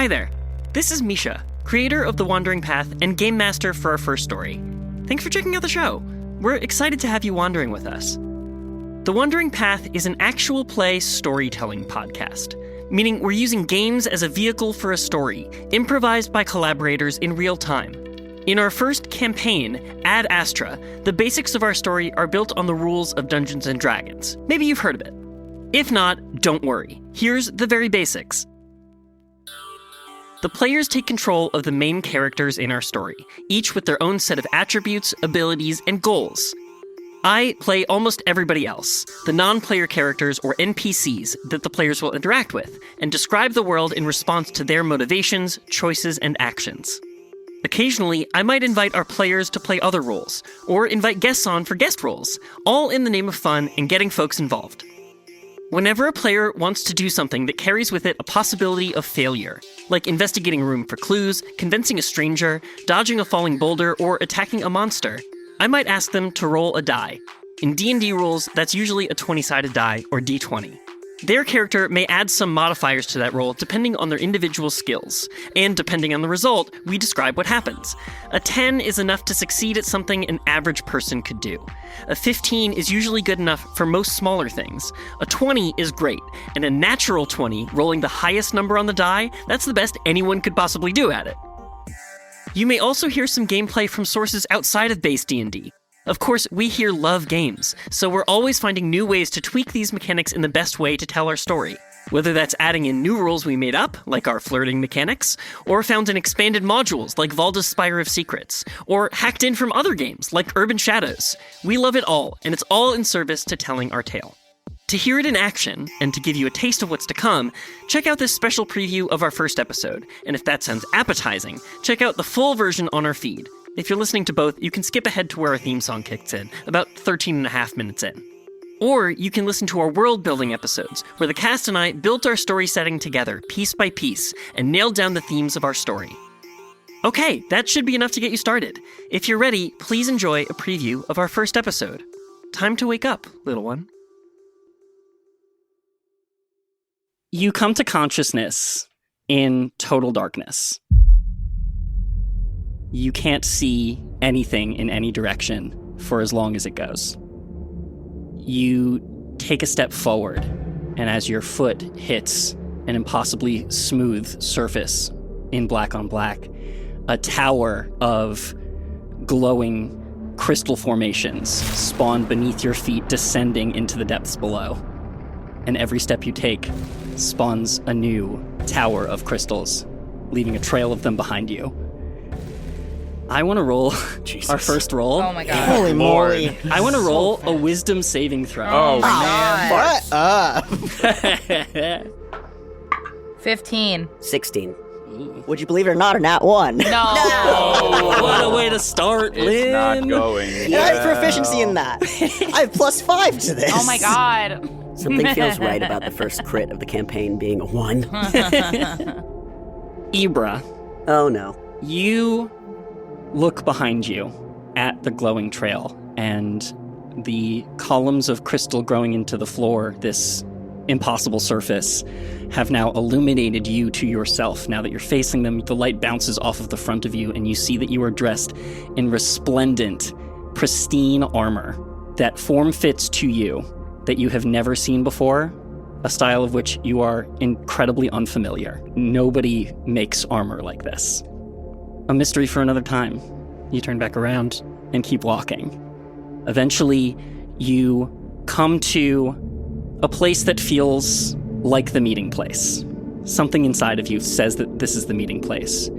Hi there. This is Misha, creator of The Wandering Path and game master for our first story. Thanks for checking out the show. We're excited to have you wandering with us. The Wandering Path is an actual play storytelling podcast, meaning we're using games as a vehicle for a story, improvised by collaborators in real time. In our first campaign, Ad Astra, the basics of our story are built on the rules of Dungeons & Dragons. Maybe you've heard of it. If not, don't worry. Here's the very basics. The players take control of the main characters in our story, each with their own set of attributes, abilities, and goals. I play almost everybody else, the non-player characters or NPCs that the players will interact with, and describe the world in response to their motivations, choices, and actions. Occasionally, I might invite our players to play other roles, or invite guests on for guest roles, all in the name of fun and getting folks involved. Whenever a player wants to do something that carries with it a possibility of failure, like investigating a room for clues, convincing a stranger, dodging a falling boulder, or attacking a monster, I might ask them to roll a die. In D&D rules, that's usually a 20-sided die, or D20. Their character may add some modifiers to that roll depending on their individual skills, and depending on the result, we describe what happens. A 10 is enough to succeed at something an average person could do. A 15 is usually good enough for most smaller things. A 20 is great, and a natural 20, rolling the highest number on the die, that's the best anyone could possibly do at it. You may also hear some gameplay from sources outside of base D&D. Of course, we here love games, so we're always finding new ways to tweak these mechanics in the best way to tell our story. Whether that's adding in new rules we made up, like our flirting mechanics, or found in expanded modules, like Valda's Spire of Secrets, or hacked in from other games, like Urban Shadows. We love it all, and it's all in service to telling our tale. To hear it in action, and to give you a taste of what's to come, check out this special preview of our first episode, and if that sounds appetizing, check out the full version on our feed. If you're listening to both, you can skip ahead to where our theme song kicks in, about 13 and a half minutes in. Or you can listen to our world-building episodes, where the cast and I built our story setting together, piece by piece, and nailed down the themes of our story. Okay, that should be enough to get you started. If you're ready, please enjoy a preview of our first episode. Time to wake up, little one. You come to consciousness in total darkness. You can't see anything in any direction for as long as it goes. You take a step forward, and as your foot hits an impossibly smooth surface in black on black, a tower of glowing crystal formations spawn beneath your feet, descending into the depths below. And every step you take spawns a new tower of crystals, leaving a trail of them behind you. I want to roll our first roll. Oh my god. Holy moly. I want to roll a wisdom saving throw. Oh man. What up? 15. 16. Would you believe it or not, or not one? No. Oh, what a way to start, Lynn. It's not going. And I have proficiency in that. I have +5 to this. Oh my god. Something feels right about the first crit of the campaign being a 1. Ibra, Oh no. you look behind you at the glowing trail, and the columns of crystal growing into the floor, this impossible surface, have now illuminated you to yourself. Now that you're facing them, the light bounces off of the front of you, and you see that you are dressed in resplendent, pristine armor that form fits to you, that you have never seen before, a style of which you are incredibly unfamiliar. Nobody makes armor like this. A mystery for another time. You turn back around and keep walking. Eventually, you come to a place that feels like the meeting place. Something inside of you says that this is the meeting place.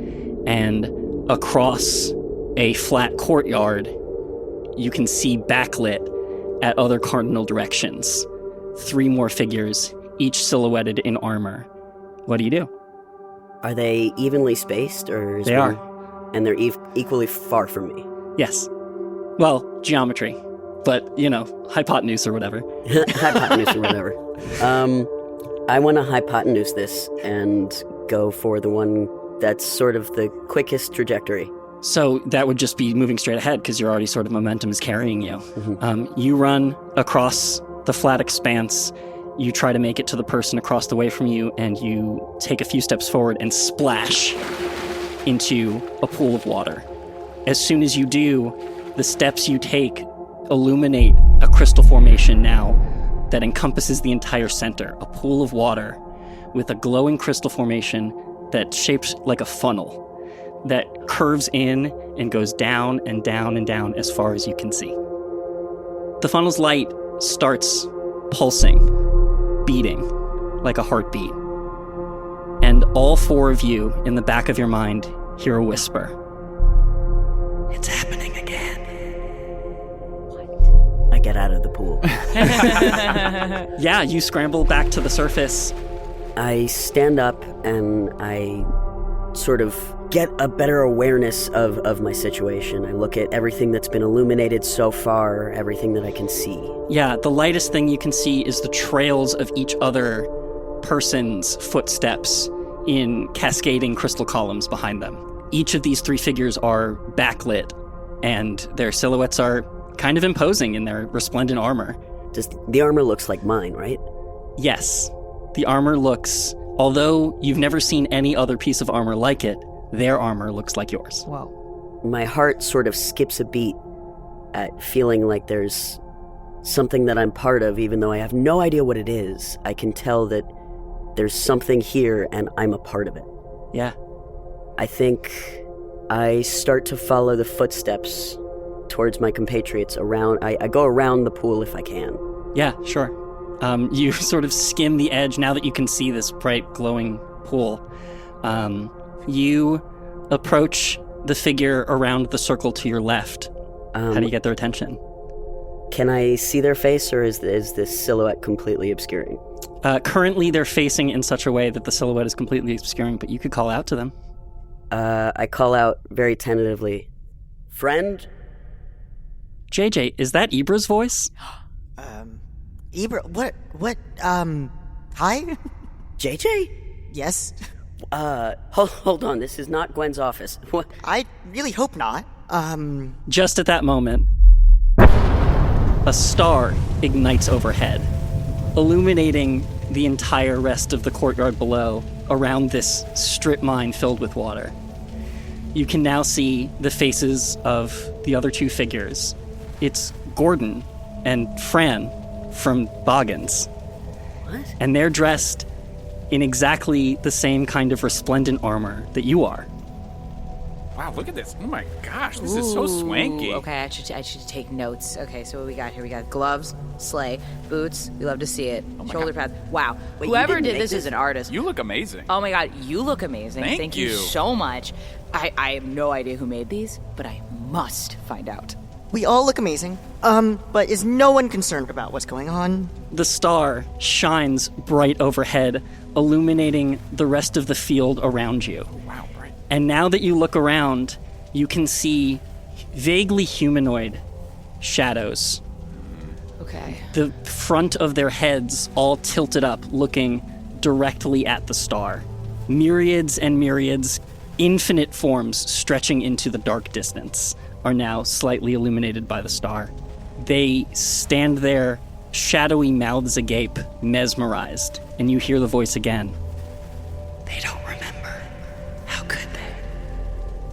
And across a flat courtyard, you can see backlit at other cardinal directions 3 more figures, each silhouetted in armor. What do you do? Are they evenly spaced, or is They one- are. And they're equally far from me. Yes. Well, geometry. But, hypotenuse or whatever. Hypotenuse or whatever. I want to hypotenuse this and go for the one that's sort of the quickest trajectory. So that would just be moving straight ahead because your already sort of momentum is carrying you. Mm-hmm. You run across the flat expanse You try to make it to the person across the way from you, and you take a few steps forward and splash into a pool of water. As soon as you do, the steps you take illuminate a crystal formation now that encompasses the entire center, a pool of water with a glowing crystal formation that's shaped like a funnel that curves in and goes down and down and down as far as you can see. The funnel's light starts pulsing, beating like a heartbeat. And all four of you in the back of your mind hear a whisper. It's happening again. I get out of the pool. Yeah, you scramble back to the surface. I stand up and I sort of get a better awareness of my situation. I look at everything that's been illuminated so far, everything that I can see. Yeah, the lightest thing you can see is the trails of each other person's footsteps in cascading crystal columns behind them. Each of these three figures are backlit, and their silhouettes are kind of imposing in their resplendent armor. The armor looks like mine, right? Yes, the armor looks, although you've never seen any other piece of armor like it, their armor looks like yours. Whoa. My heart sort of skips a beat at feeling like there's something that I'm part of, even though I have no idea what it is. I can tell that there's something here and I'm a part of it. Yeah. I think I start to follow the footsteps towards my compatriots around. I go around the pool if I can. Yeah, sure. You sort of skim the edge now that you can see this bright, glowing pool. You approach the figure around the circle to your left. How do you get their attention? Can I see their face, or is this silhouette completely obscuring? Currently, they're facing in such a way that the silhouette is completely obscuring, but you could call out to them. I call out very tentatively, "Friend?" JJ, is that Ibra's voice? Ibra, what, hi? JJ? Yes? Hold on, this is not Gwen's office. What? I really hope not. Just at that moment, a star ignites overhead, illuminating the entire rest of the courtyard below around this strip mine filled with water. You can now see the faces of the other two figures. It's Gordon and Fran from Boggins. What? And they're dressed in exactly the same kind of resplendent armor that you are. Wow, look at this. Oh my gosh, this is so swanky. Okay, I should take notes. Okay, so what we got here? We got gloves, sleigh, boots. We love to see it. Shoulder pads. Wow. Wait, Whoever you didn't did make this is an artist. You look amazing. Oh my god, you look amazing. Thank you you. so much. I have no idea who made these, but I must find out. We all look amazing. But is no one concerned about what's going on? The star shines bright overhead, illuminating the rest of the field around you. Wow, right. And now that you look around, you can see vaguely humanoid shadows. Okay. The front of their heads all tilted up, looking directly at the star. Myriads and myriads, infinite forms stretching into the dark distance, are now slightly illuminated by the star. They stand there, shadowy mouths agape, mesmerized, and you hear the voice again. They don't remember. How could they?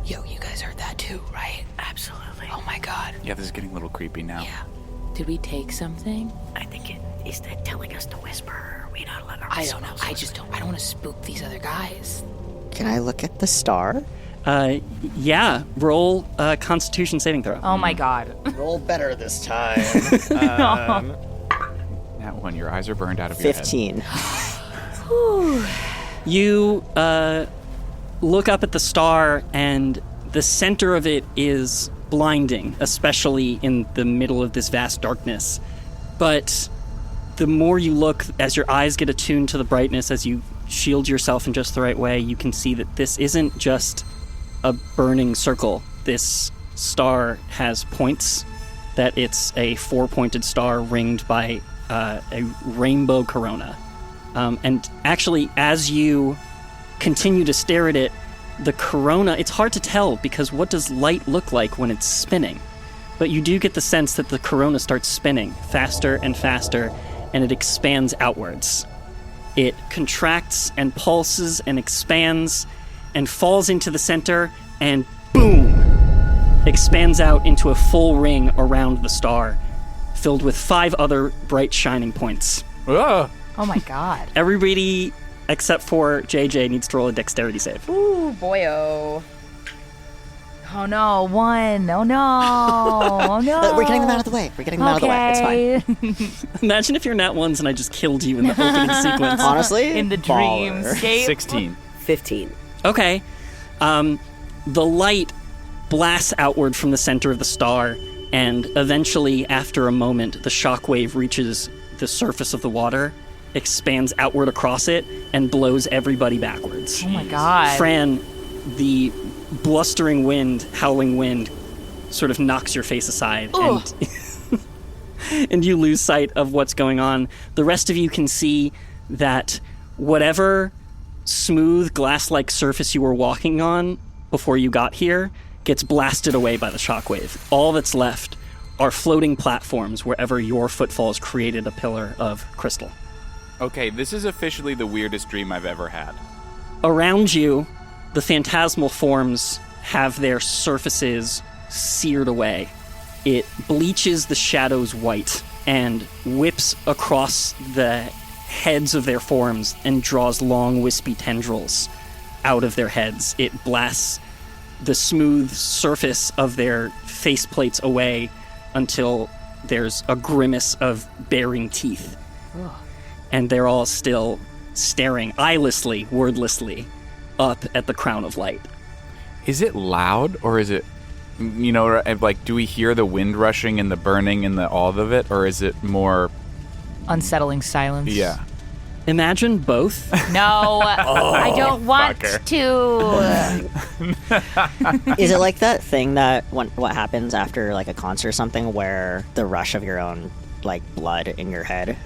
Yo, you guys heard that too, right? Absolutely. Oh my god. Yeah, this is getting a little creepy now. Yeah. Did we take something? I think is that telling us to whisper, or are we not allowed to I don't know. I don't want to spook these other guys. Can I look at the star? Yeah. Roll a Constitution saving throw. Oh my god. Roll better this time. That one, your eyes are burned out of your head. 15. You look up at the star, and the center of it is blinding, especially in the middle of this vast darkness. But the more you look, as your eyes get attuned to the brightness, as you shield yourself in just the right way, you can see that this isn't just a burning circle. This star has points, that it's a four-pointed star ringed by a rainbow corona. And actually, as you continue to stare at it, the corona, it's hard to tell, because what does light look like when it's spinning? But you do get the sense that the corona starts spinning faster and faster, and it expands outwards. It contracts and pulses and expands and falls into the center and boom! Expands out into a full ring around the star, filled with 5 other bright shining points. Ugh. Oh my god. Everybody except for JJ needs to roll a dexterity save. Ooh, boyo. Oh no, 1. Oh no. Oh no. We're getting them out of the way. We're getting them out of the way. It's fine. Imagine if you're nat ones and I just killed you in the opening sequence. Honestly, In the baller. dreamscape. 16. 15. Okay. The light blasts outward from the center of the star, and eventually, after a moment, the shockwave reaches the surface of the water, expands outward across it, and blows everybody backwards. Oh my god. Fran, the blustering wind, howling wind, sort of knocks your face aside, and and you lose sight of what's going on. The rest of you can see that whatever smooth glass-like surface you were walking on before you got here gets blasted away by the shockwave. All that's left are floating platforms wherever your footfalls created a pillar of crystal. Okay, this is officially the weirdest dream I've ever had. Around you, the phantasmal forms have their surfaces seared away. It bleaches the shadows white and whips across the heads of their forms and draws long, wispy tendrils out of their heads. It blasts the smooth surface of their faceplates away until there's a grimace of baring teeth. And they're all still staring eyelessly, wordlessly, up at the crown of light. Is it loud, or is it, you know, like, do we hear the wind rushing and the burning and all of it, or is it more... Unsettling silence. Yeah. Imagine both. No, I don't want fucker. to. Is it like that thing that what happens after like a concert or something, where the rush of your own like blood in your head?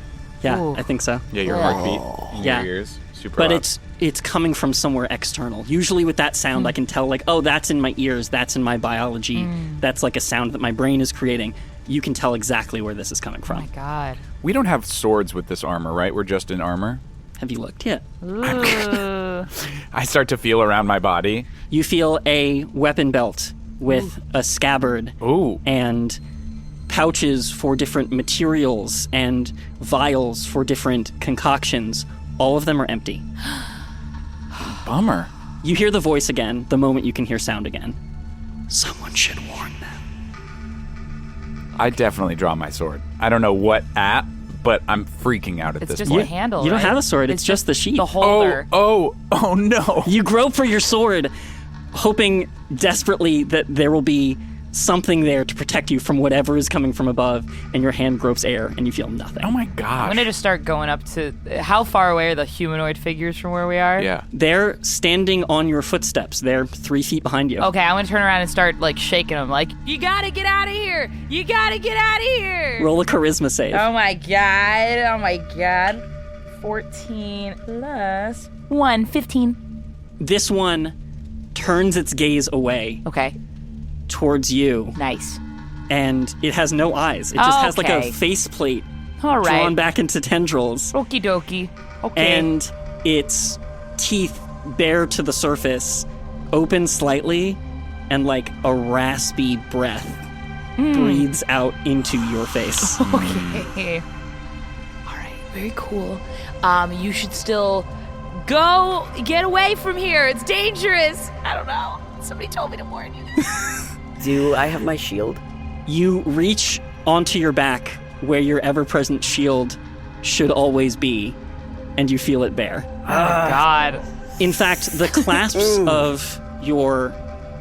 Yeah, Ooh. I think so. Yeah, your heartbeat in Yeah. your ears. Super But loud. it's coming from somewhere external. Usually with that sound, I can tell, like, oh, that's in my ears, that's in my biology, that's like a sound that my brain is creating. You can tell exactly where this is coming Oh from. my god. We don't have swords with this armor, right? We're just in armor. Have you looked yet? Ooh. I start to feel around my body. You feel a weapon belt with a scabbard Ooh. and pouches for different materials and vials for different concoctions. All of them are empty. Bummer. You hear the voice again the moment you can hear sound again. Someone should warn them. I definitely draw my sword. I don't know what at, but I'm freaking out at It's this just point. the handle. You don't right? have a sword, it's just the sheath. The holder. Oh no. You grope for your sword, hoping desperately that there will be something there to protect you from whatever is coming from above, and your hand gropes air, and you feel nothing. Oh my I'm gosh. gonna just start going up to. How far away are the humanoid figures from where we are? Yeah. They're standing on your footsteps. They're 3 feet behind you. Okay, I'm gonna turn around and start like shaking them. Like, you gotta get out of here! You gotta get out of here! Roll a charisma save. Oh my god! Oh my god! 14 plus 1, 15. This one turns its gaze away Okay, towards you, nice. and it has no eyes. It just has like a Okay. faceplate All right. drawn back into tendrils, Okie dokie. Okay. and its teeth bare to the surface, open slightly, and like a raspy breath breathes out into your face. Okay. All right. Very cool. You should still go get away from here. It's dangerous. I don't know. Somebody told me to warn you. Do I have my shield? You reach onto your back where your ever-present shield should always be, and you feel it bare. Oh my god. In fact, the clasps of your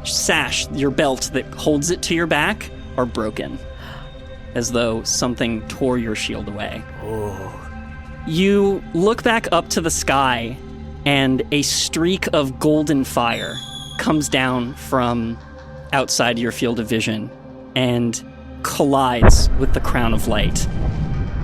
sash, your belt that holds it to your back, are broken, as though something tore your shield away. You look back up to the sky, and a streak of golden fire comes down from outside your field of vision and collides with the crown of light.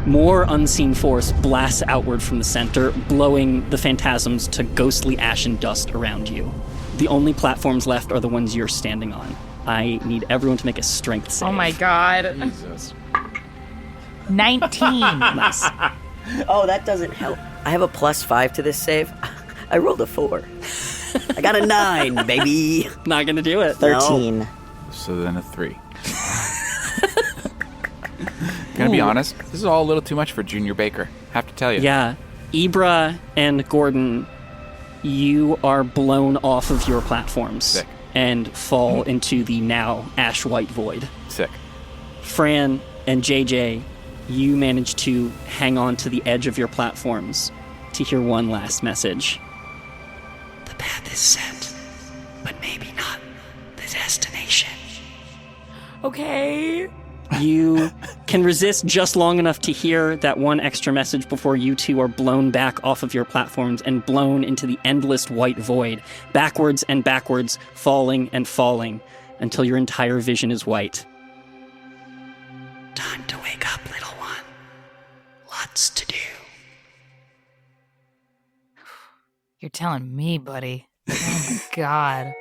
More unseen force blasts outward from the center, blowing the phantasms to ghostly ash and dust around you. The only platforms left are the ones you're standing on. I need everyone to make a strength save. Oh my god. Jesus. 19. Nice. Oh, that doesn't help. I have a +5 to this save. I rolled a 4. I got a 9, baby. Not gonna do it. 13. So then a 3. Gonna be honest, this is all a little too much for Junior Baker. Have to tell you. Yeah. Ibra and Gordon, you are blown off of your platforms. Sick. And fall into the now ash-white void. Sick. Fran and JJ, you manage to hang on to the edge of your platforms to hear one last message. The path is set, but maybe not the destination. Okay. You can resist just long enough to hear that one extra message before you two are blown back off of your platforms and blown into the endless white void, backwards and backwards, falling and falling, until your entire vision is white. Time to wake up, little one. Lots to do. You're telling me, buddy. Oh my god.